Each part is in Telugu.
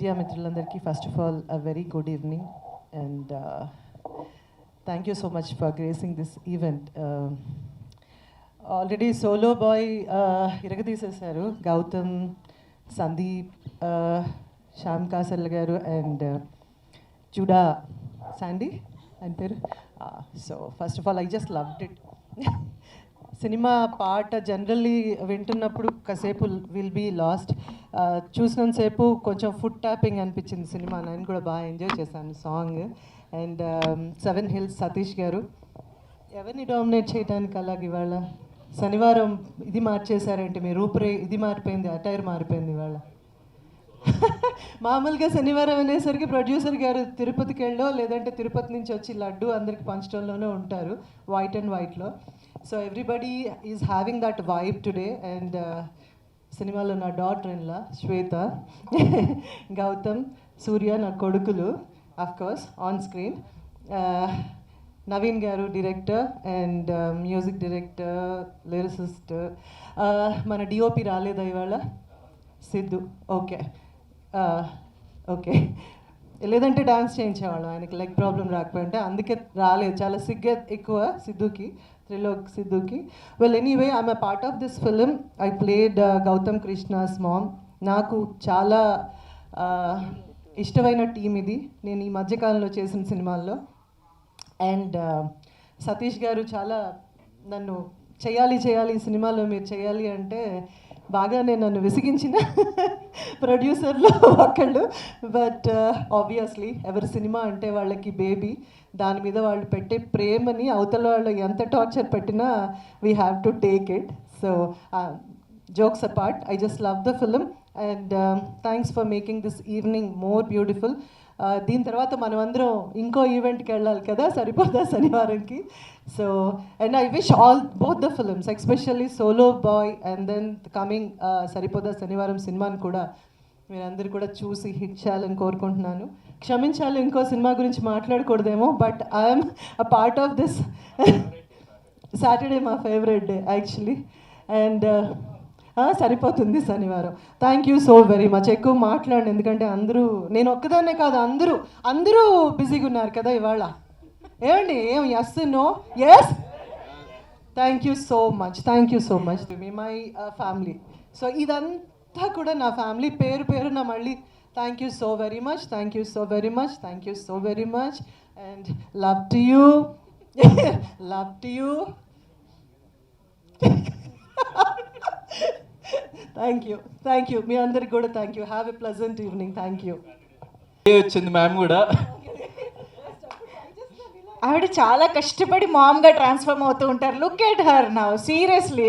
మీడియా మిత్రులందరికీ first of all a very good evening and thank you so much for gracing this event. Already solo boy ఇరగదీసేశారు గౌతమ్, సందీప్, శ్యామ్ కాసల్ గారు అండ్ జుడా శాండీ అని పేరు. So first of all I just loved it. Cinema పాట జనరల్లీ వింటున్నప్పుడు కాసేపు విల్ బీ లాస్ట్. చూసినంతసేపు కొంచెం ఫుట్ ట్యాపింగ్ అనిపించింది సినిమా. నేను కూడా బాగా ఎంజాయ్ చేశాను సాంగ్. అండ్ 7 Hills సతీష్ గారు ఎవరిని డామినేట్ చేయడానికి అలాగే ఇవాళ శనివారం ఇది మార్చేశారంటే మీ రూపురే ఇది మారిపోయింది, అటైర్ మారిపోయింది ఇవాళ. మామూలుగా శనివారం అనేసరికి ప్రొడ్యూసర్ గారు తిరుపతికి వెళ్ళో లేదంటే తిరుపతి నుంచి వచ్చి లడ్డు అందరికి పంచడంలోనే ఉంటారు వైట్ అండ్ వైట్లో. So everybody is having that vibe today. And సినిమాలో నా డాటర్ ఇన్లా శ్వేత, గౌతమ్, సూర్య నా కొడుకులు of course on screen. Naveen garu director and music director, lyricist. మన డిఓపి రాలేదా ఇవాళ? సిద్ధు. ఓకే ఓకే, లేదంటే డాన్స్ చేయించేవాళ్ళం ఆయనకి లెగ్ ప్రాబ్లం రాకపోయింటే, అందుకే రాలేదు. చాలా సిగ్గు ఎక్కువ సిద్ధుకి, త్రిలోక్ సిద్ధుకి. Well anyway I'm a part of this film. I played Gautam Krishna's mom. నాకు చాలా ఇష్టమైన టీం ఇది నేను ఈ మధ్యకాలంలో చేసిన సినిమాల్లో. అండ్ సతీష్ గారు చాలా నన్ను చేయాలి ఈ సినిమాలో మీరు చేయాలి అంటే బాగానే నన్ను విసిగించిన ప్రొడ్యూసర్లు ఒకళ్ళు. బట్ ఆబ్వియస్లీ ఎవరి సినిమా అంటే వాళ్ళకి బేబీ, దాని మీద వాళ్ళు పెట్టే ప్రేమని అవతల వాళ్ళు ఎంత టార్చర్ పెట్టినా we have to take it. So jokes apart, I just love the film and thanks for making this evening more beautiful. దీని తర్వాత మనం అందరం ఇంకో ఈవెంట్కి వెళ్ళాలి కదా, సరిపోదా శనివారంకి. So and I wish all both the films, especially solo boy and then coming Saripodhaa Sanivaaram సినిమాని కూడా మీరందరూ కూడా చూసి హిట్ చేయాలని కోరుకుంటున్నాను. క్షమించాలి ఇంకో సినిమా గురించి మాట్లాడకూడదేమో, but I'm a part of this. Saturday మా ఫేవరెట్ డే యాక్చువల్లీ. అండ్ సరిపోతుంది శనివారం. Thank you so very much. ఎక్కువ మాట్లాడండి ఎందుకంటే అందరూ, నేను ఒక్కదాన్నే కాదు, అందరూ బిజీగా ఉన్నారు కదా ఇవాళ. ఏమండి ఏం yes no yes? Thank you so much మీ మై ఫ్యామిలీ. సో ఇదంతా కూడా నా ఫ్యామిలీ, పేరు నా మళ్ళీ thank you so very much and love to you. Thank you మీ అందరికి కూడా thank you. Have a pleasant evening. Thank you. వచ్చింది మ్యామ్ కూడా. ఆవిడ చాలా కష్టపడి మామ్గా ట్రాన్స్ఫార్మ్ అవుతూ ఉంటారు. Look at her now, seriously.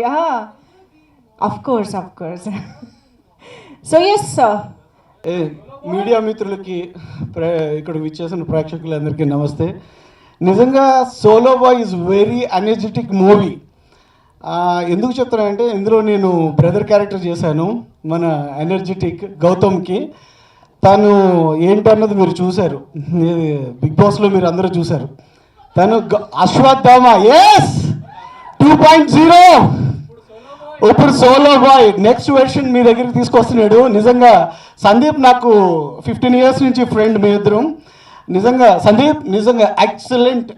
Of course. So yes media మిత్రులకి, ఇక్కడ విచ్చేసిన ప్రేక్షకులందరికీ నమస్తే. నిజంగా solo boy is very energetic movie. ఎందుకు చెప్తానంటే ఇందులో నేను బ్రదర్ క్యారెక్టర్ చేశాను మన ఎనర్జెటిక్ గౌతమ్కి. తను ఏంటన్నది మీరు చూశారు, బిగ్ బాస్లో మీరు అందరూ చూశారు. తను అశ్వత్థామ ఎస్ 2.0, ఇప్పుడు సోలో బాయ్ నెక్స్ట్ వెర్షన్ మీ దగ్గరికి తీసుకొస్తున్నాడు. నిజంగా సందీప్ నాకు 15 years నుంచి ఫ్రెండ్, మీ ఇద్దరం. నిజంగా సందీప్ నిజంగా ఎక్సలెంట్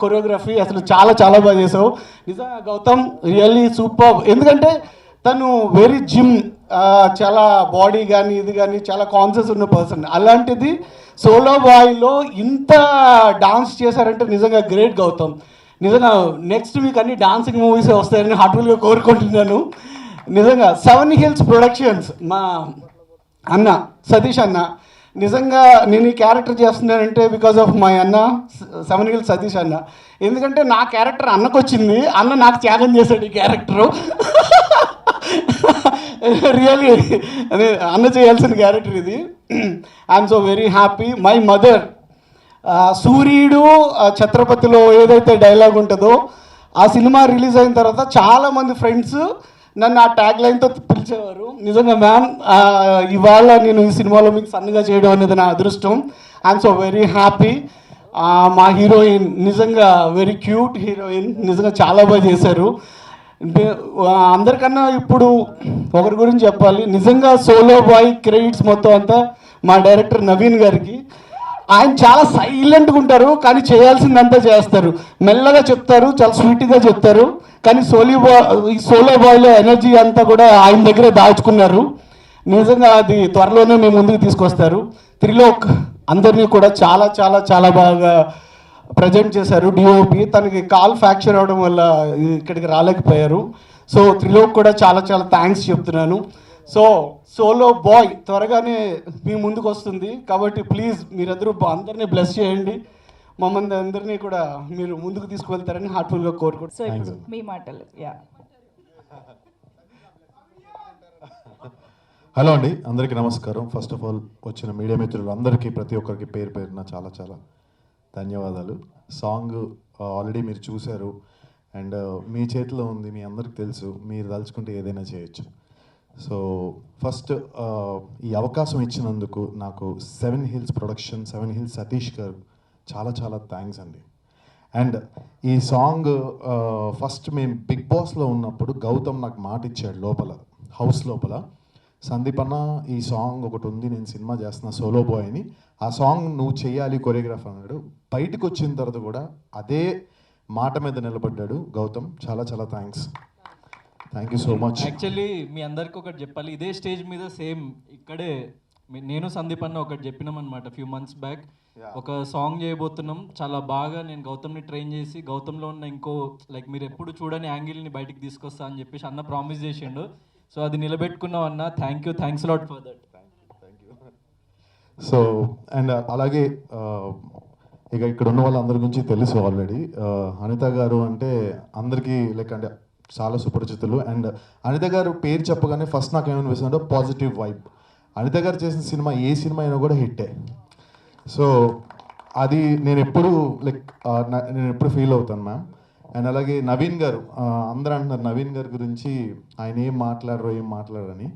కొరియోగ్రఫీ, అసలు చాలా బాగా చేసావు. నిజంగా గౌతమ్ రియల్లీ సూపర్. ఎందుకంటే తను వెరీ జిమ్, చాలా బాడీ కానీ ఇది కానీ చాలా కాన్షియస్ ఉన్న పర్సన్. అలాంటిది సోలో బాయ్లో ఇంత డాన్స్ చేశారంటే నిజంగా గ్రేట్ గౌతమ్. నిజంగా నెక్స్ట్ వీక్ అన్ని డాన్సింగ్ మూవీస్ వస్తాయని హార్ట్ఫుల్గా కోరుకుంటున్నాను. నిజంగా 7 Hills ప్రొడక్షన్స్ మా అన్న సతీష్ అన్న. నిజంగా నేను ఈ క్యారెక్టర్ చేస్తున్నానంటే బికాజ్ ఆఫ్ మై అన్న 7 Hills సతీష్ అన్న. ఎందుకంటే నా క్యారెక్టర్ అన్నకు వచ్చింది, అన్న నాకు త్యాగం చేశాడు ఈ క్యారెక్టరు. రియల్లీ అదే అన్న చేయాల్సిన క్యారెక్టర్ ఇది. I'm so very happy. My mother, సూర్యుడు ఛత్రపతిలో ఏదైతే డైలాగ్ ఉంటుందో ఆ సినిమా రిలీజ్ అయిన తర్వాత చాలామంది ఫ్రెండ్స్ నన్ను ఆ ట్యాగ్ లైన్తో పిలిచేవారు. నిజంగా మ్యామ్ ఇవాళ నేను ఈ సినిమాలో మీకు సన్నగా చేయడం అనేది నా అదృష్టం. I'm so very happy. మా హీరోయిన్ నిజంగా వెరీ క్యూట్ హీరోయిన్, నిజంగా చాలా బాగా చేశారు. అందరికన్నా ఇప్పుడు ఒకరి గురించి చెప్పాలి. నిజంగా సోలో బాయ్ క్రెడిట్స్ మొత్తం అంతా మా డైరెక్టర్ నవీన్ గారికి. ఆయన చాలా సైలెంట్గా ఉంటారు కానీ చేయాల్సిందంతా చేస్తారు, మెల్లగా చెప్తారు, చాలా స్వీట్గా చెప్తారు. కానీ ఈ సోలో బాయ్లో ఎనర్జీ అంతా కూడా ఆయన దగ్గరే దాచుకున్నారు. నిజంగా అది త్వరలోనే మేము ముందుకు తీసుకొస్తారు. త్రిలోక్ అందరినీ కూడా చాలా చాలా చాలా బాగా ప్రజెంట్ చేశారు. డిఓపి తనకి కాల్ ఫ్రాక్చర్ అవడం వల్ల ఇక్కడికి రాలేకపోయారు. సో త్రిలోక్ కూడా చాలా చాలా థ్యాంక్స్ చెప్తున్నాను. సో సోలో బాయ్ త్వరగానే మీ ముందుకు వస్తుంది కాబట్టి ప్లీజ్ మీరందరూ అందరినీ బ్లెస్ చేయండి, మమ్మల్ని అందరినీ కూడా మీరు ముందుకు తీసుకువెళ్తారని హార్ట్ఫుల్గా సో కోరుకుంటున్నాను. ఇప్పుడు మీ మాటలు. యా, హలో అండి, అందరికీ నమస్కారం. ఫస్ట్ ఆఫ్ ఆల్ వచ్చిన మీడియా మిత్రులు అందరికీ ప్రతి ఒక్కరికి పేరు పేరున చాలా చాలా ధన్యవాదాలు. సాంగ్ ఆల్రెడీ మీరు చూశారు అండ్ మీ చేతిలో ఉంది, మీ అందరికి తెలుసు, మీరు తలుచుకుంటే ఏదైనా చేయొచ్చు. సో ఫస్ట్ ఈ అవకాశం ఇచ్చినందుకు నాకు 7 Hills ప్రొడక్షన్, 7 Hills సతీష్ గారు చాలా చాలా థ్యాంక్స్ అండి. అండ్ ఈ సాంగ్ ఫస్ట్ మేము బిగ్ బాస్లో ఉన్నప్పుడు గౌతమ్ నాకు మాట ఇచ్చాడు లోపల, హౌస్ లోపల, సందీప్ అన్న ఈ సాంగ్ ఒకటి ఉంది, నేను సినిమా చేస్తున్నా సోలో బాయ్ అని, ఆ సాంగ్ నువ్వు చేయాలి కొరియోగ్రాఫ్ అన్నాడు. బయటకు వచ్చిన తర్వాత కూడా అదే మాట మీద నిలబడ్డాడు గౌతమ్. చాలా చాలా థ్యాంక్స్ సో మచ్. యాక్చువల్లీ మీ అందరికి ఒకటి చెప్పాలి, ఇదే స్టేజ్ మీద సేమ్ ఇక్కడే నేను సందీప్ అన్న ఒకటి చెప్పినాం అనమాట ఫ్యూ మంత్స్ బ్యాక్. ఒక సాంగ్ చేయబోతున్నాం, చాలా బాగా నేను గౌతమ్ని ట్రైన్ చేసి గౌతమ్లో ఉన్న ఇంకో లైక్ మీరు ఎప్పుడు చూడని యాంగిల్ని బయటికి తీసుకొస్తా అని చెప్పేసి అన్న ప్రామిస్ చేసిండు. సో అది నిలబెట్టుకున్నాం అన్న. Thanks lot for that. So and అలాగే ఇక ఇక్కడ ఉన్న వాళ్ళందరి గురించి తెలుసు ఆల్రెడీ. అనిత గారు అంటే అందరికీ లైక్ అంటే చాలా సుపరిచితులు. అండ్ అనిత గారు పేరు చెప్పగానే ఫస్ట్ నాకు ఏమనిపిస్తుందంటే పాజిటివ్ వైబ్. అనిత గారు చేసిన సినిమా ఏ సినిమా అయినా కూడా హిట్టే. సో అది నేను ఎప్పుడు ఫీల్ అవుతాను మ్యామ్. అండ్ అలాగే నవీన్ గారు, అందరూ అంటున్నారు నవీన్ గారి గురించి ఆయన ఏం మాట్లాడరని.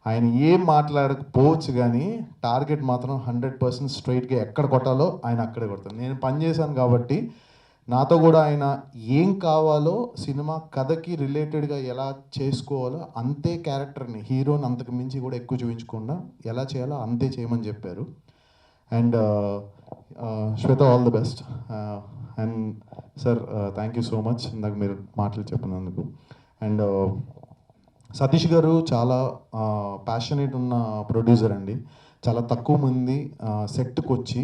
ఆయన ఏం మాట్లాడకపోవచ్చు కానీ టార్గెట్ మాత్రం 100% స్ట్రైట్గా ఎక్కడ కొట్టాలో ఆయన అక్కడే కొడతారు. నేను పనిచేశాను కాబట్టి నాతో కూడా ఆయన ఏం కావాలో సినిమా కథకి రిలేటెడ్గా ఎలా చేసుకోవాలో అంతే క్యారెక్టర్ని, హీరోని అంతకు మించి కూడా ఎక్కువ చూపించకుండా ఎలా చేయాలో అంతే చేయమని చెప్పారు. And Shweta all the best. And sir thank you so much ఇందాక మీరు మాటలు చెప్పినందుకు. అండ్ సతీష్ గారు చాలా ప్యాషనేట్ ఉన్న ప్రొడ్యూసర్ అండి. చాలా తక్కువ మంది సెట్కి వచ్చి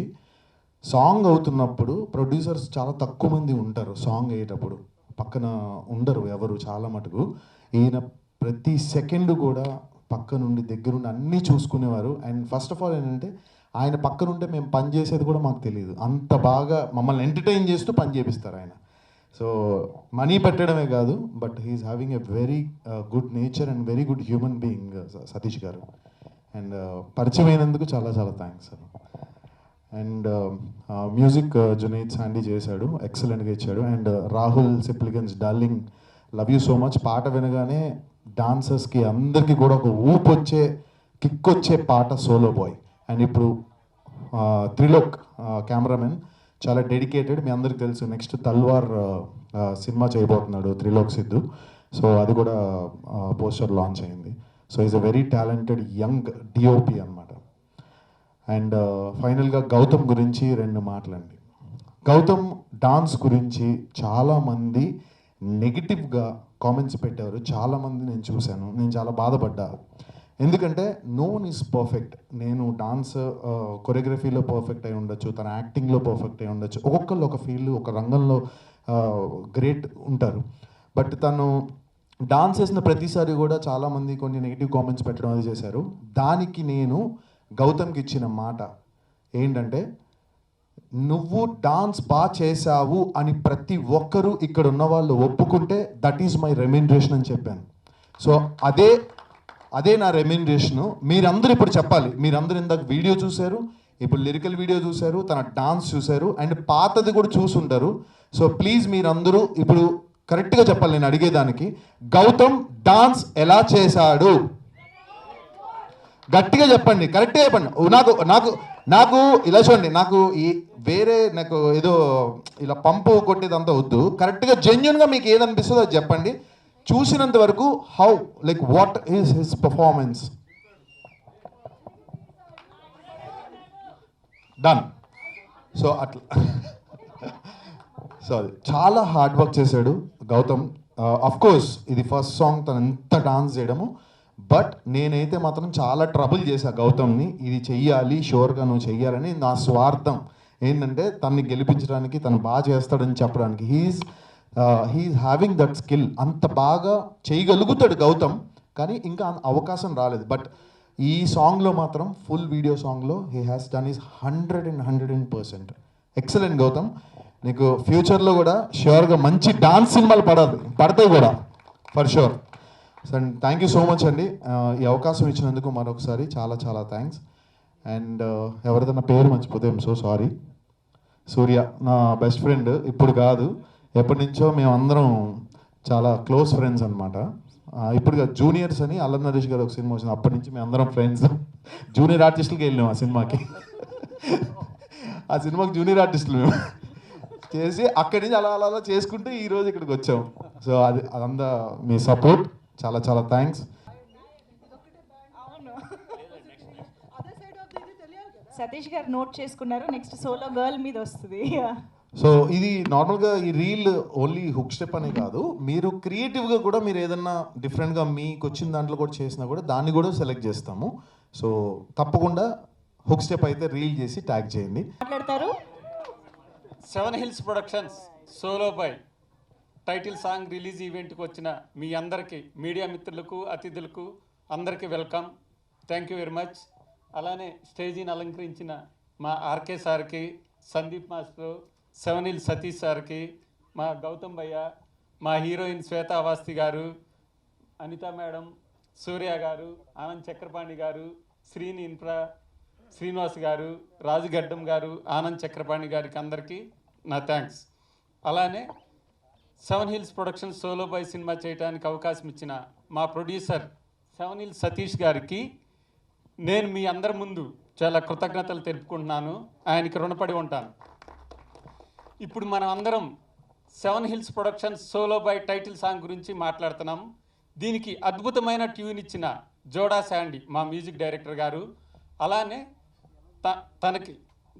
సాంగ్ అవుతున్నప్పుడు ప్రొడ్యూసర్స్ చాలా తక్కువ మంది ఉంటారు, సాంగ్ అయ్యేటప్పుడు పక్కన ఉండరు ఎవరు చాలా మటుకు. ఈయన ప్రతి సెకండ్ కూడా పక్క నుండి దగ్గరుండి అన్నీ చూసుకునేవారు. అండ్ ఫస్ట్ ఆఫ్ ఆల్ ఏంటంటే ఆయన పక్కనుంటే మేము పని చేసేది కూడా మాకు తెలియదు, అంత బాగా మమ్మల్ని ఎంటర్టైన్ చేస్తూ పని చేపిస్తారు ఆయన. సో మనీ పెట్టడమే కాదు but he's having a very good nature and very good human being Satish garu. And పరిచయం అయినందుకు చాలా చాలా thanks sir. And music Junaid Sandy చేశాడు, ఎక్సలెంట్గా ఇచ్చాడు. And Rahul Sipligunj darling, love you so much. పాట వినగానే డాన్సర్స్కి అందరికీ కూడా ఒక ఊపు వచ్చే, కిక్ వచ్చే పాట సోలో బాయ్. అండ్ ఇప్పుడు త్రిలోక్ కెమెరామెన్ చాలా డెడికేటెడ్, మీ అందరికి తెలుసు నెక్స్ట్ తల్వార్ సినిమా చేయబోతున్నాడు త్రిలోక్ సిద్ధు. సో అది కూడా పోస్టర్ లాంచ్ అయింది. So is a very talented young DOP అనమాట. అండ్ ఫైనల్గా గౌతమ్ గురించి 2 మాటలండి. గౌతమ్ డాన్స్ గురించి చాలామంది నెగిటివ్గా కామెంట్స్ పెట్టారు, చాలామంది నేను చూశాను, నేను చాలా బాధపడ్డా. ఎందుకంటే నో వన్ ఈజ్ పర్ఫెక్ట్. నేను డాన్స్ కొరియోగ్రఫీలో పర్ఫెక్ట్ అయి ఉండొచ్చు, తన యాక్టింగ్లో పర్ఫెక్ట్ అయి ఉండొచ్చు, ఒక్కొక్కళ్ళు ఒక ఫీల్డ్ ఒక రంగంలో గ్రేట్ ఉంటారు. బట్ తను డాన్స్ చేసిన ప్రతిసారి కూడా చాలామంది కొన్ని నెగిటివ్ కామెంట్స్ పెట్టడం అది చేశారు. దానికి నేను గౌతమ్కి ఇచ్చిన మాట ఏంటంటే, నువ్వు డాన్స్ బాగా చేశావు అని ప్రతి ఒక్కరూ ఇక్కడ ఉన్న వాళ్ళు ఒప్పుకుంటే దట్ ఈజ్ మై రెమ్యూనరేషన్ అని చెప్పాను. సో అదే నా రెమ్యూనరేషను. మీరందరూ ఇప్పుడు చెప్పాలి. మీరందరూ ఇందాక వీడియో చూశారు, ఇప్పుడు లిరికల్ వీడియో చూశారు, తన డాన్స్ చూశారు అండ్ పాతది కూడా చూసుంటారు. సో ప్లీజ్ మీరందరూ ఇప్పుడు కరెక్ట్గా చెప్పాలి. నేను అడిగేదానికి గౌతమ్ డాన్స్ ఎలా చేశాడు గట్టిగా చెప్పండి, కరెక్ట్గా చెప్పండి. నాకు నాకు నాకు ఇలా చూడండి, నాకు ఈ నాకు ఏదో ఇలా పంపు కొట్టేదంతా వద్దు. కరెక్ట్గా జెన్యున్గా మీకు ఏదనిపిస్తుందో అది చెప్పండి. చూసినంత వరకు how like what is his performance. Done. So అట్లా సో అది చాలా హార్డ్ వర్క్ చేశాడు గౌతమ్. అఫ్ కోర్స్ ఇది ఫస్ట్ సాంగ్ తను ఎంత డాన్స్ చేయడము, బట్ నేనైతే మాత్రం చాలా ట్రబుల్ చేశా గౌతమ్ని. ఇది చెయ్యాలి, షూర్గా నువ్వు చెయ్యాలని. నా స్వార్థం ఏంటంటే తనని గెలిపించడానికి, తను బాగా చేస్తాడని చెప్పడానికి. He's having that skill. అంత బాగా చేయగలుగుతాడు గౌతమ్, కానీ ఇంకా అవకాశం రాలేదు. బట్ ఈ సాంగ్లో మాత్రం ఫుల్ వీడియో సాంగ్లో he has done is 100% excellent Gautham. నీకు ఫ్యూచర్లో కూడా ష్యూర్గా మంచి డాన్స్ సినిమాలు పడతాయి కూడా for sure. So thank you so much అండి. ఈ అవకాశం ఇచ్చినందుకు మరొకసారి చాలా చాలా థ్యాంక్స్. అండ్ ఎవరిదన్నా పేరు మర్చిపోతే ఐమ్ సో సారీ. సూర్య నా బెస్ట్ ఫ్రెండ్, ఇప్పుడు కాదు ఎప్పటి నుంచో మేమందరం చాలా క్లోజ్ ఫ్రెండ్స్ అనమాట. ఇప్పుడు జూనియర్స్ అని అల్లరి నరేష్ గారు ఒక సినిమా వచ్చింది, అప్పటి నుంచి మేము అందరం ఫ్రెండ్స్. జూనియర్ ఆర్టిస్టులకి వెళ్ళాం ఆ సినిమాకి. ఆ సినిమాకి జూనియర్ ఆర్టిస్టులు మేము చేసి అక్కడి నుంచి అలా అలా అలా చేసుకుంటూ ఈరోజు ఇక్కడికి వచ్చాం. సో అదంతా మీ సపోర్ట్, చాలా చాలా థ్యాంక్స్. సతీష్ గారు నోట్ చేసుకున్నారు, నెక్స్ట్ సోలో గర్ల్ మీద వస్తుంది. సో ఇది నార్మల్గా ఈ రీల్ ఓన్లీ హుక్ స్టెప్ అనే కాదు, మీరు క్రియేటివ్గా కూడా మీరు ఏదన్నా డిఫరెంట్గా మీకు వచ్చిన దాంట్లో కూడా చేసినా కూడా దాన్ని కూడా సెలెక్ట్ చేస్తాము. సో తప్పకుండా హుక్ స్టెప్ అయితే రీల్ చేసి ట్యాగ్ చేయండి. మాట్లాడతారు. 7 Hills productions solo boy title song release ఈవెంట్కి వచ్చిన మీ అందరికీ, మీడియా మిత్రులకు, అతిథులకు అందరికీ welcome. Thank you very much. అలానే స్టేజీని అలంకరించిన మా ఆర్కే సార్కి, సందీప్ మాస్టర్, 7 Hills సతీష్ సార్కి, మా గౌతమ్ భయ్య, మా హీరోయిన్ శ్వేతా అవాస్తి గారు, అనిత మేడం, సూర్య గారు, ఆనంద్ చక్రపాణి గారు, శ్రీని ఇన్ఫ్రా శ్రీనివాస్ గారు, రాజుగడ్డం గారు, ఆనంద్ చక్రపాణి గారికి అందరికీ నా థ్యాంక్స్. అలానే 7 Hills ప్రొడక్షన్ సోలో బాయ్ సినిమా చేయడానికి అవకాశం ఇచ్చిన మా ప్రొడ్యూసర్ 7 Hills సతీష్ గారికి నేను మీ అందరి ముందు చాలా కృతజ్ఞతలు తెలుపుకుంటున్నాను. ఆయనకి రుణపడి ఉంటాను. ఇప్పుడు మనం అందరం 7 Hills productions solo boy title song గురించి మాట్లాడుతున్నాం. దీనికి అద్భుతమైన ట్యూన్ ఇచ్చిన జోడా శాండీ మా మ్యూజిక్ డైరెక్టర్ గారు, అలానే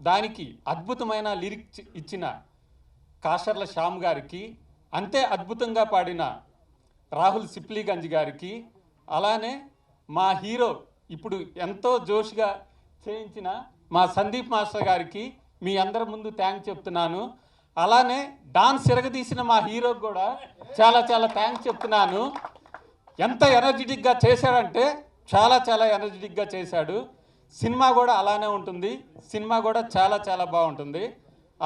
దానికి అద్భుతమైన లిరిక్స్ ఇచ్చిన కాషర్ల శ్యామ్ గారికి, అంతే అద్భుతంగా పాడిన రాహుల్ సిప్లీగంజ్ గారికి, అలానే మా హీరో ఇప్పుడు ఎంతో జోష్గా చేయించిన మా సందీప్ మాస్టర్ గారికి మీ అందరి ముందు థ్యాంక్స్ చెప్తున్నాను. అలానే డాన్స్ తిరగదీసిన మా హీరోకి కూడా చాలా చాలా థ్యాంక్స్ చెప్తున్నాను. ఎంత ఎనర్జెటిక్గా చేశాడంటే చాలా చాలా ఎనర్జెటిక్గా చేశాడు. సినిమా కూడా అలానే ఉంటుంది. సినిమా కూడా చాలా చాలా బాగుంటుంది.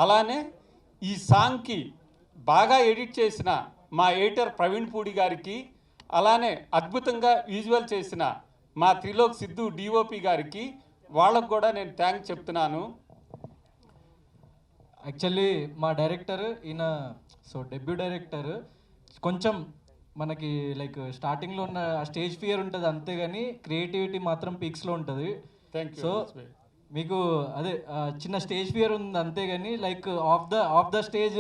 అలానే ఈ సాంగ్కి బాగా ఎడిట్ చేసిన మా ఎడిటర్ ప్రవీణ్ పూడి గారికి, అలానే అద్భుతంగా విజువల్ చేసిన మా త్రిలోక్ సిద్ధు డిఓపి గారికి, వాళ్ళకు కూడా నేను థ్యాంక్స్ చెప్తున్నాను. యాక్చువల్లీ మా డైరెక్టర్ ఈయన డెబ్యూ డైరెక్టర్, కొంచెం మనకి లైక్ స్టార్టింగ్లో ఉన్న స్టేజ్ ఫియర్ ఉంటుంది అంతేగాని క్రియేటివిటీ మాత్రం పీక్స్లో ఉంటుంది. సో మీకు అదే చిన్న స్టేజ్ ఫియర్ ఉంది అంతేగాని లైక్ ఆఫ్ ద స్టేజ్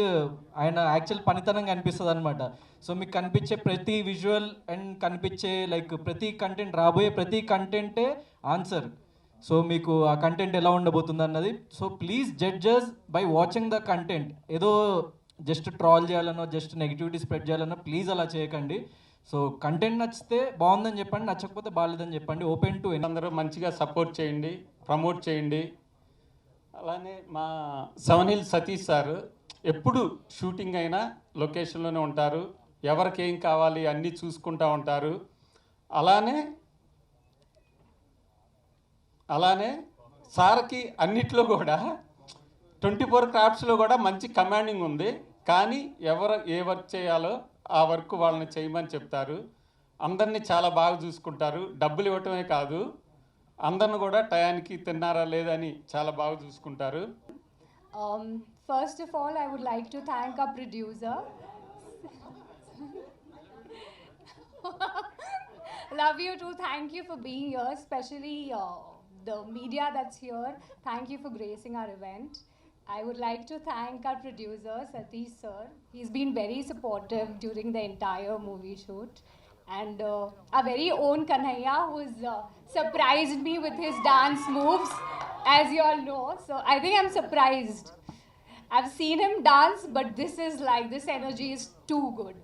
ఆయన యాక్చువల్ పనితనంగా అనిపిస్తుంది అనమాట. సో మీకు కనిపించే ప్రతి విజువల్ అండ్ కనిపించే లైక్ ప్రతి కంటెంట్, రాబోయే ప్రతి కంటెంటే ఆన్సర్. సో మీకు ఆ కంటెంట్ ఎలా ఉండబోతుంది అన్నది. So please judges by watching the content. ఏదో జస్ట్ ట్రాల్ చేయాలనో జస్ట్ నెగిటివిటీ స్ప్రెడ్ చేయాలనో ప్లీజ్ అలా చేయకండి. సో కంటెంట్ నచ్చితే బాగుందని చెప్పండి, నచ్చకపోతే బాగాలేదని చెప్పండి. ఓపెన్ టు అందరూ మంచిగా సపోర్ట్ చేయండి, ప్రమోట్ చేయండి. అలానే మా 7 Hills సతీష్ సార్ ఎప్పుడు షూటింగ్ అయినా లొకేషన్లోనే ఉంటారు. ఎవరికి ఏం కావాలి అన్నీ చూసుకుంటూ ఉంటారు. అలానే సార్కి అన్నిట్లో కూడా 24 క్రాఫ్ట్స్లో కూడా మంచి కమాండింగ్ ఉంది. కానీ ఏ వర్క్ చేయాలో ఆ వర్క్ వాళ్ళని చేయమని చెప్తారు. అందరినీ చాలా బాగా చూసుకుంటారు. డబ్బులు ఇవ్వటమే కాదు, అందరిని కూడా టయానికి తిన్నారా లేదని చాలా బాగా చూసుకుంటారు. First of all, I would like to thank our producer. Love you too. Thank you for being here, especially the media that's here. Thank you for gracing our event. I would like to thank our producer, Satish sir. He's been very supportive during the entire movie shoot. And our very own Kanhaiya, who's surprised me with his dance moves. as you all know. So I think I'm surprised. I've seen him dance, but this energy is too good.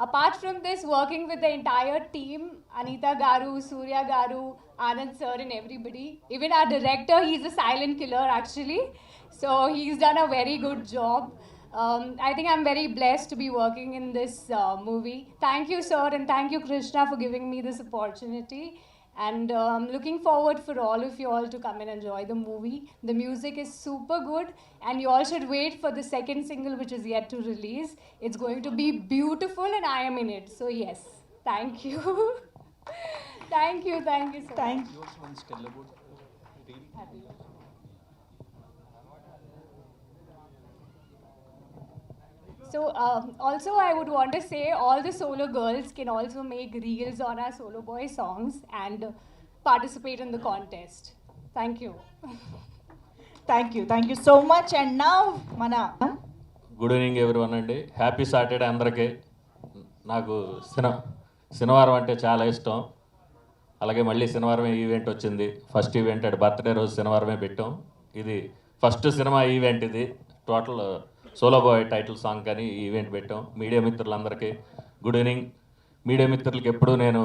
Apart from this, working with the entire team, Anita Garu, Surya Garu, Anand sir and everybody, even our director, he's a silent killer actually. So he's done a very good job. I think I'm very blessed to be working in this movie. Thank you, sir, and thank you, Krishna, for giving me this opportunity. And I'm looking forward for all of you all to come and enjoy the movie. The music is super good, and you all should wait for the second single, which is yet to release. It's going to be beautiful, and I am in it. So yes, thank you. thank you so much. Thank So also I would want to say all the solo girls can also make reels on our Solo Boy songs and participate in the contest. Thank you. Thank you so much. And now, Mana. Good evening everyone అండి. హ్యాపీ సాటర్డే అందరికీ. నాకు శనివారం అంటే చాలా ఇష్టం. అలాగే మళ్ళీ శనివారమే ఈవెంట్ వచ్చింది. ఫస్ట్ ఈవెంట్ అంటే బర్త్డే రోజు శనివారమే పెట్టాం. ఇది ఫస్ట్ సినిమా ఈవెంట్. ఇది total solo boy title song కానీ ఈవెంట్ పెట్టాం. మీడియా మిత్రులందరికీ గుడ్ ఈవినింగ్. మీడియా మిత్రులకి ఎప్పుడు నేను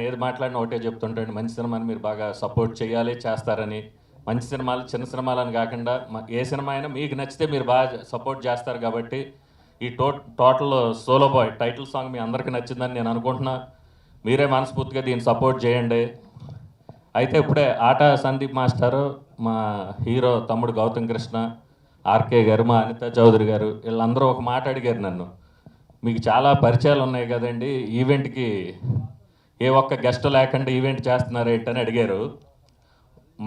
ఏది మాట్లాడినా ఒకటే చెప్తుంటాను, మంచి సినిమాని మీరు బాగా సపోర్ట్ చేయాలి, చేస్తారని. మంచి సినిమాలు చిన్న సినిమాలని కాకుండా ఏ సినిమా అయినా మీకు నచ్చితే మీరు బాగా సపోర్ట్ చేస్తారు కాబట్టి ఈ total solo boy title song మీ అందరికీ నచ్చిందని నేను అనుకుంటున్నా. మీరే మనస్ఫూర్తిగా దీన్ని సపోర్ట్ చేయండి. అయితే ఇప్పుడే ఆట సందీప్ మాస్టారు, మా హీరో తమ్ముడు గౌతమ్ కృష్ణ, ఆర్కే గారు, మా అనిత చౌదరి గారు, వీళ్ళందరూ ఒక మాట అడిగారు నన్ను, మీకు చాలా పరిచయాలు ఉన్నాయి కదండి, ఈవెంట్కి ఏ ఒక్క గెస్ట్ లేకుండా ఈవెంట్ చేస్తున్నారు ఏంటని అడిగారు.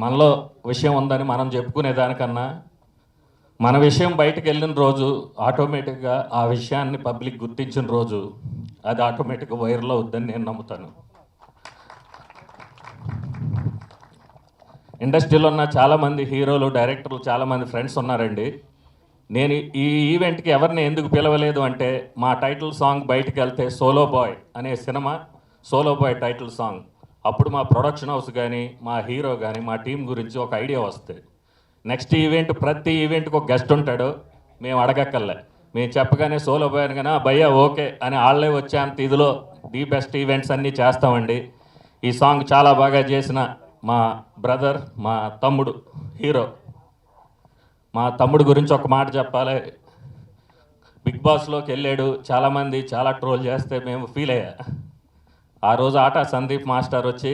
మనలో విషయం ఉందని మనం చెప్పుకునే దానికన్నా మన విషయం బయటకు వెళ్ళిన రోజు ఆటోమేటిక్గా ఆ విషయాన్ని పబ్లిక్ గుర్తించిన రోజు అది ఆటోమేటిక్గా వైరల్ అవుద్దని నేను నమ్ముతాను. ఇండస్ట్రీలో ఉన్న చాలామంది హీరోలు, డైరెక్టర్లు, చాలామంది ఫ్రెండ్స్ ఉన్నారండి. నేను ఈ ఈవెంట్కి ఎవరిని ఎందుకు పిలవలేదు అంటే, మా టైటిల్ సాంగ్ బయటకు వెళ్తే సోలో బాయ్ అనే సినిమా సోలో బాయ్ టైటిల్ సాంగ్, అప్పుడు మా ప్రొడక్షన్ హౌస్ కానీ మా హీరో కానీ మా టీం గురించి ఒక ఐడియా వస్తుంది. నెక్స్ట్ ఈవెంట్ ప్రతి ఈవెంట్కి ఒక గెస్ట్ ఉంటాడు, మేము అడగక్కర్లే. మేము చెప్పగానే సోలో బాయ్ అనగానే భయ్యా ఓకే అని వాళ్ళే వచ్చేంత ఇదిలో ది బెస్ట్ ఈవెంట్స్ అన్నీ చేస్తామండి. ఈ సాంగ్ చాలా బాగా చేసిన మా బ్రదర్, మా తమ్ముడు హీరో, మా తమ్ముడు గురించి ఒక మాట చెప్పాలి. బిగ్ బాస్లోకి వెళ్ళాడు, చాలామంది చాలా ట్రోల్ చేస్తే మేము ఫీల్ అయ్యా. ఆ రోజు ఆట సందీప్ మాస్టర్ వచ్చి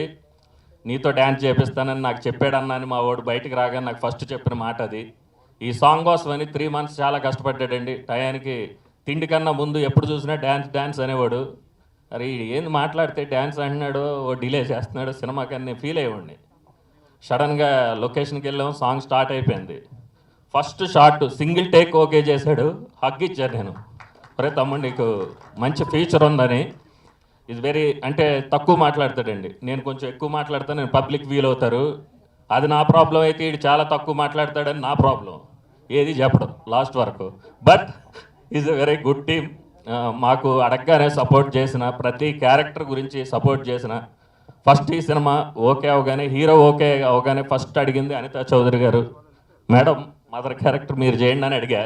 నీతో డ్యాన్స్ చేపిస్తానని నాకు చెప్పాడన్నా అని మా వాడు బయటికి రాగానే నాకు ఫస్ట్ చెప్పిన మాట అది. ఈ సాంగ్ కోసమని 3 months చాలా కష్టపడ్డాడండి. టయానికి తిండి కన్నా ముందు ఎప్పుడు చూసినా డ్యాన్స్ అనేవాడు. అరే ఏంది మాట్లాడితే డ్యాన్స్ అంటున్నాడు, ఓ డిలే చేస్తున్నాడు సినిమాకని నేను ఫీల్ అయ్యేవాడిని. సడన్గా లొకేషన్కి వెళ్ళాం, సాంగ్ స్టార్ట్ అయిపోయింది. First shot single take okay చేశాడు, హగ్ ఇచ్చాను నేను. ఒరే తమ్ముడు నీకు మంచి ఫ్యూచర్ ఉందని. ఇది వెరీ అంటే తక్కువ మాట్లాడతాడండి, నేను కొంచెం ఎక్కువ మాట్లాడతాను, నేను పబ్లిక్ ఫీల్ అవుతారు. అది నా ప్రాబ్లం అయితే వీడు చాలా తక్కువ మాట్లాడతాడని నా ప్రాబ్లం, ఏది చెప్పడం లాస్ట్ వరకు. But is a very good team. మాకు అడగగానే సపోర్ట్ చేసిన, ప్రతి క్యారెక్టర్ గురించి సపోర్ట్ చేసిన. ఫస్ట్ ఈ సినిమా ఓకే అవగానే, హీరో ఓకే అవగానే ఫస్ట్ అడిగింది అనిత చౌదరి గారు, మేడం మదర్ క్యారెక్టర్ మీరు చేయండి అని అడిగా.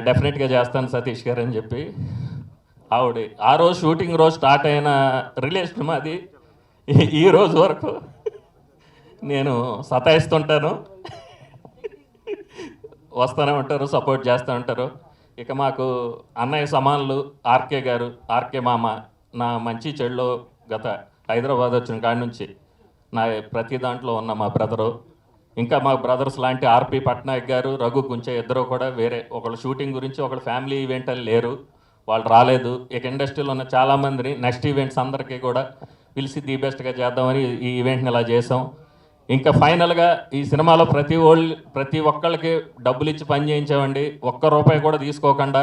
డెఫినెట్గా చేస్తాను సతీష్ గారు అని చెప్పి ఆవిడ ఆ రోజు షూటింగ్ రోజు స్టార్ట్ అయిన రిలేషన్ మాది ఈ రోజు వరకు నేను సతాయిస్తుంటాను, వస్తూనే ఉంటారు, సపోర్ట్ చేస్తూ ఉంటారు. ఇక మాకు అన్నయ్య సమానులు ఆర్కే గారు, ఆర్కే మామ, నా మంచి చెడులో గత హైదరాబాద్ వచ్చిన కాడి నుంచి నా ప్రతి దాంట్లో ఉన్న మా బ్రదరు. ఇంకా మా బ్రదర్స్ లాంటి ఆర్పి పట్నాయక్ గారు, రఘు కుంచే ఇద్దరు కూడా వేరే, ఒకళ్ళు షూటింగ్ గురించి ఒకళ్ళు ఫ్యామిలీ ఈవెంట్ అని లేరు, వాళ్ళు రాలేదు. ఇక ఇండస్ట్రీలో ఉన్న చాలామందిని నెక్స్ట్ ఈవెంట్స్ అందరికీ కూడా పిలిచి ది బెస్ట్గా చేద్దామని ఈ ఈవెంట్ని ఇలా చేసాం. ఇంకా ఫైనల్గా ఈ సినిమాలో ప్రతి ఒక్కళ్ళకి డబ్బులు ఇచ్చి పని చేయించామండి, ఒక్క రూపాయి కూడా తీసుకోకుండా.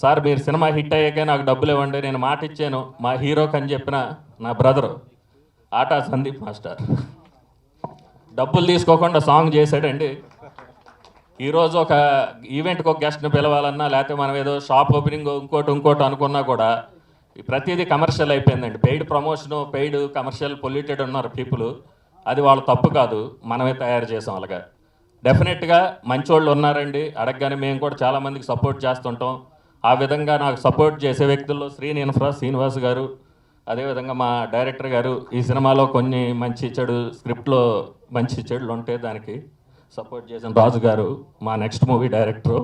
సార్ మీరు సినిమా హిట్ అయ్యాకే నాకు డబ్బులు ఇవ్వండి, నేను మాట ఇచ్చాను మా హీరోకి అని చెప్పిన నా బ్రదరు ఆట సందీప్ మాస్టర్ డబ్బులు తీసుకోకుండా సాంగ్ చేశాడండి. ఈరోజు ఒక ఈవెంట్కి ఒక గెస్ట్ని పిలవాలన్నా, లేకపోతే మనం ఏదో షాప్ ఓపెనింగ్ ఇంకోటి అనుకున్నా కూడా ప్రతిదీ కమర్షియల్ అయిపోయిందండి. Paid promotion, paid commercial polluted ఉన్నారు పీపుల్. అది వాళ్ళ తప్పు కాదు, మనమే తయారు చేసాం అలాగా. డెఫినెట్గా మంచోళ్ళు ఉన్నారండి, అడగగానే మేము కూడా చాలామందికి సపోర్ట్ చేస్తుంటాం. ఆ విధంగా నాకు సపోర్ట్ చేసే వ్యక్తుల్లో శ్రీనివాస్ గారు, అదేవిధంగా మా డైరెక్టర్ గారు, ఈ సినిమాలో కొన్ని మంచి చెడు స్క్రిప్ట్లో మంచి చెడులు ఉంటే దానికి సపోర్ట్ చేసిన రాజు గారు, మా నెక్స్ట్ మూవీ డైరెక్టరు.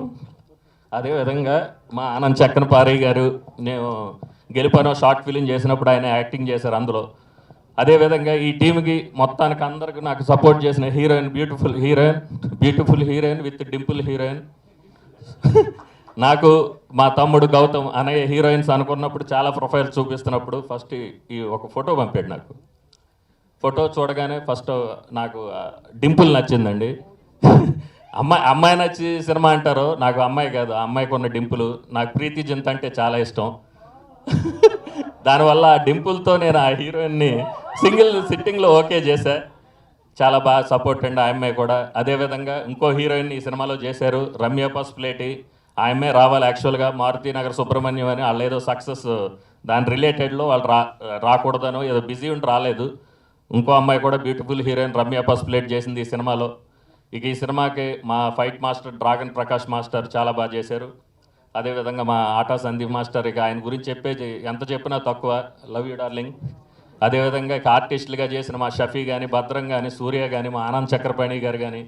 అదేవిధంగా మా ఆనంద్ చక్కనపారి గారు, నేను గెలిపానో షార్ట్ ఫిలిం చేసినప్పుడు ఆయన యాక్టింగ్ చేశారు అందులో. అదేవిధంగా ఈ టీంకి మొత్తానికి అందరికి నాకు సపోర్ట్ చేసిన heroine, beautiful heroine with Dimple heroine. నాకు మా తమ్ముడు గౌతమ్ అనే హీరోయిన్స్ అనుకున్నప్పుడు చాలా ప్రొఫైల్స్ చూపిస్తున్నప్పుడు ఫస్ట్ ఈ ఒక ఫోటో పంపాడు నాకు. ఫోటో చూడగానే ఫస్ట్ నాకు డింపుల్ నచ్చిందండి. అమ్మాయి నచ్చి సినిమా అంటారు, నాకు అమ్మాయి కాదు, ఆ అమ్మాయికి ఉన్న డింపుల్. నాకు ప్రీతి జింత అంటే చాలా ఇష్టం. దానివల్ల ఆ డింపుల్తో నేను ఆ హీరోయిన్ని సింగిల్ సిట్టింగ్లో ఓకే చేశా. చాలా బాగా సపోర్ట్ అండి ఆ అమ్మాయి కూడా. అదేవిధంగా ఇంకో హీరోయిన్ ఈ సినిమాలో చేశారు, రమ్య పసుపులేటి. ఆ అమ్మాయి రావాలి యాక్చువల్గా, మారుతినగర్ సుబ్రహ్మణ్యం అని. వాళ్ళు ఏదో సక్సెస్ దాని రిలేటెడ్లో వాళ్ళు రాకూడదనో ఏదో బిజీ ఉండి రాలేదు. ఇంకో అమ్మాయి కూడా బ్యూటిఫుల్ హీరోయిన్ రమ్య పసుపులేటి చేసింది ఈ సినిమాలో. ఇక ఈ సినిమాకి మా fight master dragon Prakash master చాలా బాగా చేశారు. అదేవిధంగా మా ఆటా సందీప్ మాస్టర్, ఇక ఆయన గురించి చెప్పేది ఎంత చెప్పినా తక్కువ, లవ్ యూ డార్లింగ్. అదేవిధంగా ఇక ఆర్టిస్టులుగా చేసిన మా షఫీ కానీ, భద్రం కానీ, సూర్య కానీ, మా ఆనంద్ చక్రపాణి గారు కానీ,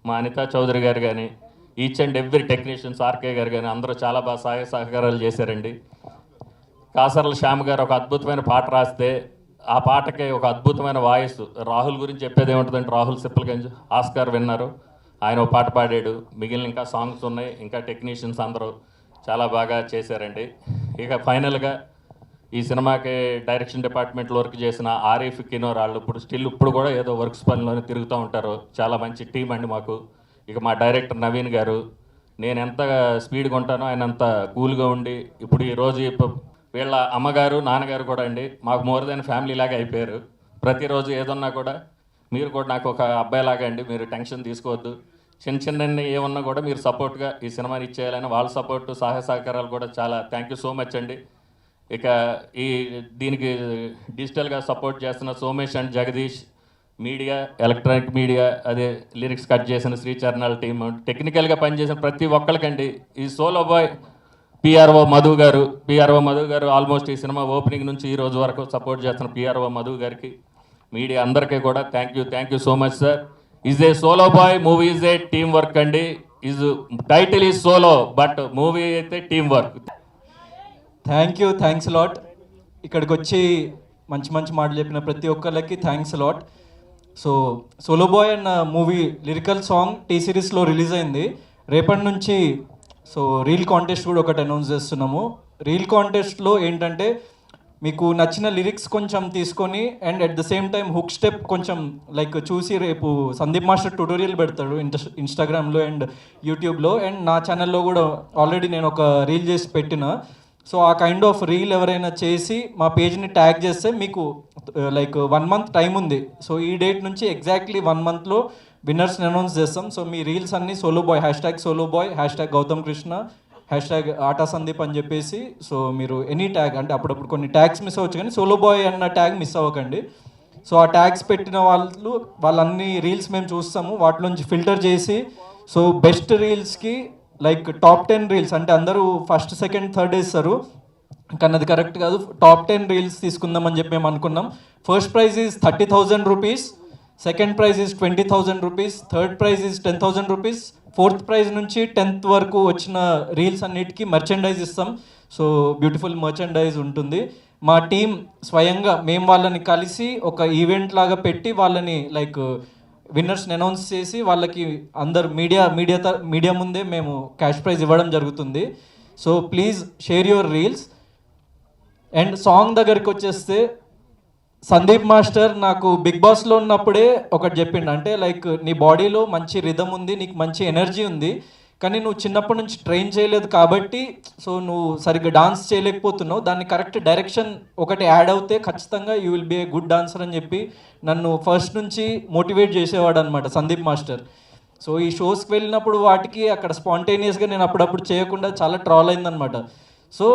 మా అనితా చౌదరి గారు కానీ, each and every technicians RK garu కానీ అందరూ చాలా బాగా సహాయ సహకారాలు చేశారండి. కాసర్ల శ్యామ్ గారు ఒక అద్భుతమైన పాట రాస్తే ఆ పాటకి ఒక అద్భుతమైన వాయిస్. రాహుల్ గురించి చెప్పేది ఏముంటుందంటే, రాహుల్ సిప్పల్గంజ్ ఆస్కార్ విన్నారు, ఆయన ఒక పాట పాడాడు. మిగిలిన ఇంకా సాంగ్స్ ఉన్నాయి, ఇంకా టెక్నీషియన్స్ అందరూ చాలా బాగా చేశారండి. ఇక ఫైనల్గా ఈ సినిమాకి డైరెక్షన్ డిపార్ట్మెంట్లో వర్క్ చేసిన ఆరిఫ్ కినోర్ వాళ్ళు ఇప్పుడు కూడా ఏదో వర్క్స్ పనిలోనే తిరుగుతూ ఉంటారు. చాలా మంచి టీం అండి మాకు. ఇక మా డైరెక్టర్ నవీన్ గారు, నేను ఎంత స్పీడ్గా ఉంటానో ఆయన అంత కూల్గా ఉండి, ఇప్పుడు ఈరోజు వీళ్ళ అమ్మగారు నాన్నగారు కూడా అండి మాకు మోర్ దెన్ ఫ్యామిలీ లాగా అయిపోయారు. ప్రతిరోజు ఏదన్నా కూడా మీరు కూడా నాకు ఒక అబ్బాయిలాగా అండి, మీరు టెన్షన్ తీసుకోవద్దు. చిన్న ఏమన్నా కూడా మీరు సపోర్ట్గా ఈ సినిమాని ఇచ్చేయాలని వాళ్ళ సపోర్టు సహాయ సహకారాలు కూడా చాలా థ్యాంక్ యూ సో మచ్ అండి. ఇక దీనికి డిజిటల్గా సపోర్ట్ చేస్తున్న Somesh and Jagadish, media, electronic media, అదే లిరిక్స్ కట్ చేసిన శ్రీచరణాల టీమ్, టెక్నికల్గా పనిచేసిన ప్రతి ఒక్కరికండి. ఈ సోలో బాయ్ పిఆర్ఓ మధు గారు ఆల్మోస్ట్ ఈ సినిమా ఓపెనింగ్ నుంచి ఈ రోజు వరకు సపోర్ట్ చేస్తున్న పిఆర్ఓ మధు గారికి, మీడియా అందరికీ కూడా thank you so much sir. Is a solo boy, movie is a team work అండి. Title is solo but movie అయితే టీమ్ వర్క్. Thanks lot. ఇక్కడికి వచ్చి మంచి మాటలు చెప్పిన ప్రతి ఒక్కళ్ళకి thanks lot. So solo boy అన్న మూవీ లిరికల్ సాంగ్ టీ సిరీస్లో రిలీజ్ అయింది. రేపటి నుంచి సో రీల్ కాంటెస్ట్ కూడా ఒకటి అనౌన్స్ చేస్తున్నాము. రీల్ కాంటెస్ట్లో ఏంటంటే మీకు నచ్చిన లిరిక్స్ కొంచెం తీసుకొని and at the same time hook step కొంచెం లైక్ చూసి రేపు సందీప్ మాస్టర్ ట్యూటోరియల్ పెడతాడు ఇన్స్టాగ్రామ్లో అండ్ యూట్యూబ్లో, అండ్ నా ఛానల్లో కూడా ఆల్రెడీ నేను ఒక రీల్ చేసి పెట్టిన. సో ఆ కైండ్ ఆఫ్ రీల్ ఎవరైనా చేసి మా పేజ్ని ట్యాగ్ చేస్తే మీకు లైక్ 1 month టైం ఉంది. సో ఈ డేట్ నుంచి ఎగ్జాక్ట్లీ 1 monthలో విన్నర్స్ని అనౌన్స్ చేస్తాం. సో మీ రీల్స్ అన్నీ సోలో బాయ్, #సోలోబాయ్, #గౌతమ్ కృష్ణ, #ఆటా సందీప్ అని చెప్పేసి. సో మీరు ఎనీ ట్యాగ్, అంటే అప్పుడప్పుడు కొన్ని ట్యాగ్స్ మిస్ అవ్వచ్చు కానీ సోలో బాయ్ అన్న ట్యాగ్ మిస్ అవ్వకండి. సో ఆ ట్యాగ్స్ పెట్టిన వాళ్ళన్ని రీల్స్ మేము చూస్తాము, వాటిలోంచి ఫిల్టర్ చేసి సో బెస్ట్ రీల్స్కి లైక్ టాప్ 10 రీల్స్, అంటే అందరూ ఫస్ట్ సెకండ్ థర్డ్ వేస్తారు కానీ అది కరెక్ట్ కాదు. టాప్ 10 రీల్స్ తీసుకుందామని చెప్పి మేము అనుకున్నాం. First prize is 30,000 rupees, second prize is 20,000 rupees, third prize is 10,000 rupees, fourth prize నుంచి 10th వరకు వచ్చిన రీల్స్ అన్నిటికీ మర్చెండైజ్ ఇస్తాం. సో బ్యూటిఫుల్ మర్చెండైజ్ ఉంటుంది. మా టీం స్వయంగా మేము వాళ్ళని కలిసి ఒక ఈవెంట్ లాగా పెట్టి వాళ్ళని లైక్ విన్నర్స్ని అనౌన్స్ చేసి వాళ్ళకి అందరు మీడియా ముందే మేము క్యాష్ ప్రైజ్ ఇవ్వడం జరుగుతుంది. So please share your reels. And song దగ్గరికి వచ్చేస్తే సందీప్ మాస్టర్ నాకు బిగ్ బాస్లో ఉన్నప్పుడే ఒకటి చెప్పిండు, అంటే లైక్ నీ బాడీలో మంచి రిథమ్ ఉంది, నీకు మంచి ఎనర్జీ ఉంది, కానీ నువ్వు చిన్నప్పటి నుంచి ట్రైన్ చేయలేదు కాబట్టి సో నువ్వు సరిగ్గా డాన్స్ చేయలేకపోతున్నావు, దాన్ని కరెక్ట్ డైరెక్షన్ ఒకటి యాడ్ అవుతే ఖచ్చితంగా you will be a good dancer అని చెప్పి నన్ను ఫస్ట్ నుంచి మోటివేట్ చేసేవాడు అనమాట సందీప్ మాస్టర్. సో ఈ షోస్కి వెళ్ళినప్పుడు వాటికి అక్కడ స్పాంటేనియస్గా నేను అప్పుడప్పుడు చేయకుండా చాలా ట్రాల్ అయిందనమాట. సో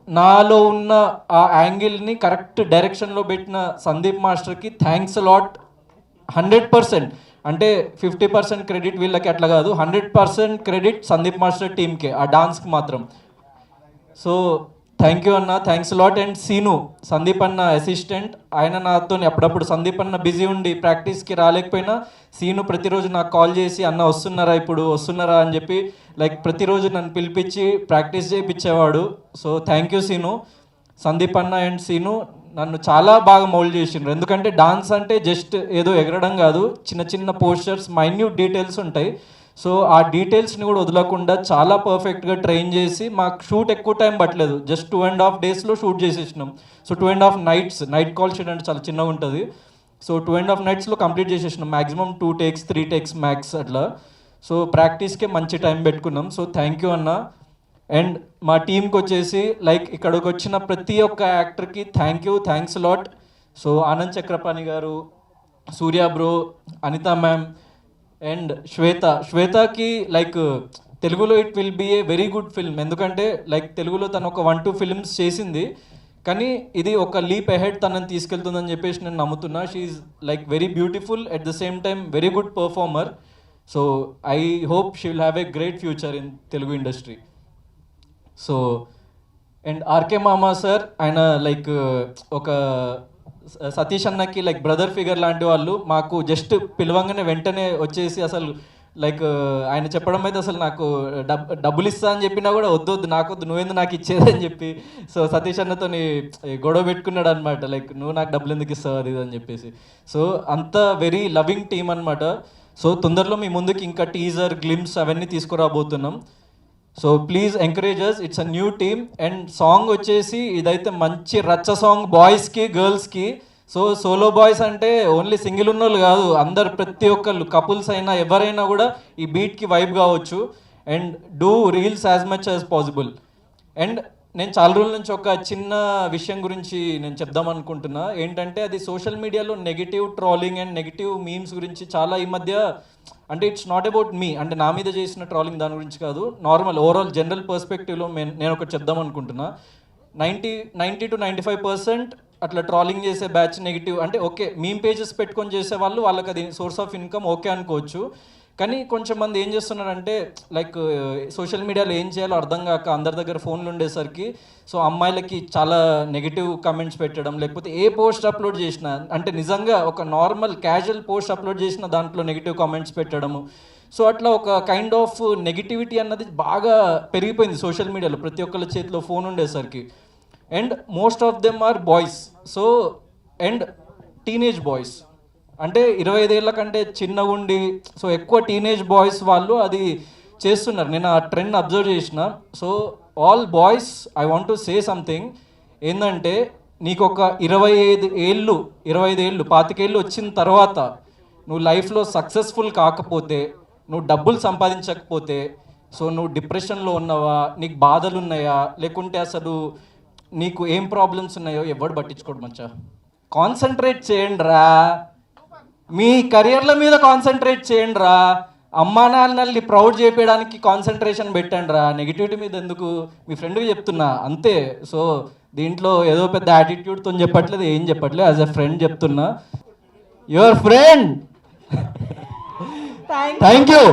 నాలో ఉన్న ఆ యాంగిల్ని కరెక్ట్ డైరెక్షన్లో పెట్టిన సందీప్ మాస్టర్కి థ్యాంక్స్ లాట్ 100%, అంటే 50% క్రెడిట్ వీళ్ళకి అట్లా కాదు, 100% క్రెడిట్ సందీప్ మాస్టర్ టీమ్కే, ఆ డాన్స్కి మాత్రం. సో థ్యాంక్ యూ అన్న, thanks lot. And Seenu, Sandeep అన్న అసిస్టెంట్, ఆయన నాతో అప్పుడప్పుడు సందీప్ అన్న బిజీ ఉండి ప్రాక్టీస్కి రాలేకపోయినా సీను ప్రతిరోజు నాకు కాల్ చేసి అన్న వస్తున్నారా అని చెప్పి లైక్ ప్రతిరోజు నన్ను పిలిపించి ప్రాక్టీస్ చేయించేవాడు. So thank you Seenu. Sandeep అన్న అండ్ సీను నన్ను చాలా బాగా మౌల్డ్ చేసిండ్రు, ఎందుకంటే డాన్స్ అంటే జస్ట్ ఏదో ఎగరడం కాదు, చిన్న చిన్న పోస్చర్స్, మైన్యూట్ డీటెయిల్స్ ఉంటాయి. సో ఆ డీటెయిల్స్ని కూడా వదలకుండా చాలా పర్ఫెక్ట్గా ట్రైన్ చేసి మాకు షూట్ ఎక్కువ టైం పట్టలేదు, జస్ట్ 2.5 daysలో షూట్ చేసేసినాం. So 2.5 nights, night call sheet అంటే చాలా చిన్నగా ఉంటుంది. సో 2.5 nightsలో కంప్లీట్ చేసేసినాం, మ్యాక్సిమం 2 takes 3 takes మ్యాక్స్ అట్లా. సో ప్రాక్టీస్కే మంచి టైం పెట్టుకున్నాం. సో థ్యాంక్ యూ అన్న. అండ్ మా టీంకి వచ్చేసి లైక్ ఇక్కడికి వచ్చిన ప్రతి ఒక్క యాక్టర్కి thanks lot. So Anand Chakrapani garu, Surya bro, Anitha ma'am and శ్వేతకి లైక్ తెలుగులో it will be a very good film, ఎందుకంటే లైక్ తెలుగులో తను ఒక 1-2 films చేసింది, కానీ ఇది ఒక లీప్ అహెడ్ తనని తీసుకెళ్తుందని చెప్పేసి నేను నమ్ముతున్నా. She like very beautiful, at the same time very good performer. So I hope she will have a great future in Telugu industry. So and RK మామా సార్, ఆయన లైక్ ఒక సతీష్ అన్నకి లైక్ బ్రదర్ ఫిగర్ లాంటి వాళ్ళు, మాకు జస్ట్ పిలవంగానే వెంటనే వచ్చేసి అసలు లైక్ ఆయన చెప్పడం అయితే అసలు నాకు డబ్బులు ఇస్తా అని చెప్పినా కూడా వద్దు నాకొద్దు, నువ్వేందు నాకు ఇచ్చేదని చెప్పి సో సతీష్ అన్నతో గొడవ పెట్టుకున్నాడు అనమాట, లైక్ నువ్వు నాకు డబ్బులు ఎందుకు ఇస్తావు అది అని చెప్పేసి. సో అంత వెరీ లవింగ్ టీమ్ అనమాట. సో తొందరలో మీ ముందుకి ఇంకా టీజర్, గ్లిమ్స్ అవన్నీ తీసుకురాబోతున్నాం. So please encourage us, it's a new team. And song వచ్చేసి ఇదైతే మంచి రచ్చ సాంగ్, బాయ్స్కి గర్ల్స్కి. సో సోలో బాయ్స్ అంటే ఓన్లీ సింగిల్ ఉన్నోళ్ళు కాదు, అందరు ప్రతి ఒక్కళ్ళు కపుల్స్ అయినా ఎవరైనా కూడా ఈ బీట్కి వైబ్ కావచ్చు. And do reels as much as possible. And నేను చాలా రోజుల నుంచి ఒక చిన్న విషయం గురించి నేను చెప్దాం అనుకుంటున్నా, ఏంటంటే అది సోషల్ మీడియాలో negative trolling and negative memes గురించి చాలా ఈ మధ్య, అంటే ఇట్స్ నాట్ అబౌట్ మీ, అంటే నా మీద చేసిన ట్రోలింగ్ దాని గురించి కాదు, నార్మల్ ఓవరాల్ జనరల్ పర్స్పెక్టివ్లో నేను ఒకటి చెప్దాం అనుకుంటున్నా. 90 to 95% అట్లా ట్రాలింగ్ చేసే బ్యాచ్ నెగిటివ్, అంటే ఓకే మీమ్ పేజెస్ పెట్టుకొని చేసే వాళ్ళు, వాళ్ళకి అది సోర్స్ ఆఫ్ ఇన్కమ్ ఓకే అనుకోవచ్చు. కానీ కొంచెం మంది ఏం చేస్తున్నారంటే లైక్ సోషల్ మీడియాలో ఏం చేయాలో అర్థం కాక అందరి దగ్గర ఫోన్లు ఉండేసరికి సో అమ్మాయిలకి చాలా నెగిటివ్ కమెంట్స్ పెట్టడం, లేకపోతే ఏ పోస్ట్ అప్లోడ్ చేసినా, అంటే నిజంగా ఒక నార్మల్ క్యాజువల్ పోస్ట్ అప్లోడ్ చేసిన దాంట్లో నెగిటివ్ కామెంట్స్ పెట్టడము. సో అట్లా ఒక కైండ్ ఆఫ్ నెగిటివిటీ అన్నది బాగా పెరిగిపోయింది సోషల్ మీడియాలో, ప్రతి ఒక్కళ్ళ చేతిలో ఫోన్ ఉండేసరికి. And most of them are boys. So and teenage boys, అంటే 25 ఏళ్ళ కంటే చిన్నగా ఉండి సో ఎక్కువ టీనేజ్ బాయ్స్ వాళ్ళు అది చేస్తున్నారు. నేను ఆ ట్రెండ్ అబ్జర్వ్ చేసిన. So all boys, I want to say something, ఏంటంటే నీకు ఒక 25 ఏళ్ళు 25 ఏళ్ళు వచ్చిన తర్వాత నువ్వు లైఫ్లో సక్సెస్ఫుల్ కాకపోతే, నువ్వు డబ్బులు సంపాదించకపోతే, సో నువ్వు డిప్రెషన్లో ఉన్నావా, నీకు బాధలు ఉన్నాయా, లేకుంటే అసలు నీకు ఏం ప్రాబ్లమ్స్ ఉన్నాయో ఎవడు పట్టించుకోడు మచ్చా. కాన్సన్ట్రేట్ చేయండి రా, మీ కెరియర్ల మీద కాన్సన్ట్రేట్ చేయండి రా, అమ్మా నాన్నల్ని ప్రౌడ్ చేయడానికి కాన్సన్ట్రేషన్ పెట్టండి రా, నెగిటివిటీ మీద ఎందుకు. మీ ఫ్రెండ్కి చెప్తున్నా అంతే. సో దీంట్లో ఏదో పెద్ద యాటిట్యూడ్తో చెప్పట్లేదు, ఏం చెప్పట్లేదు, యాజ్ ఎ ఫ్రెండ్ చెప్తున్నా. Your friend. Thank you.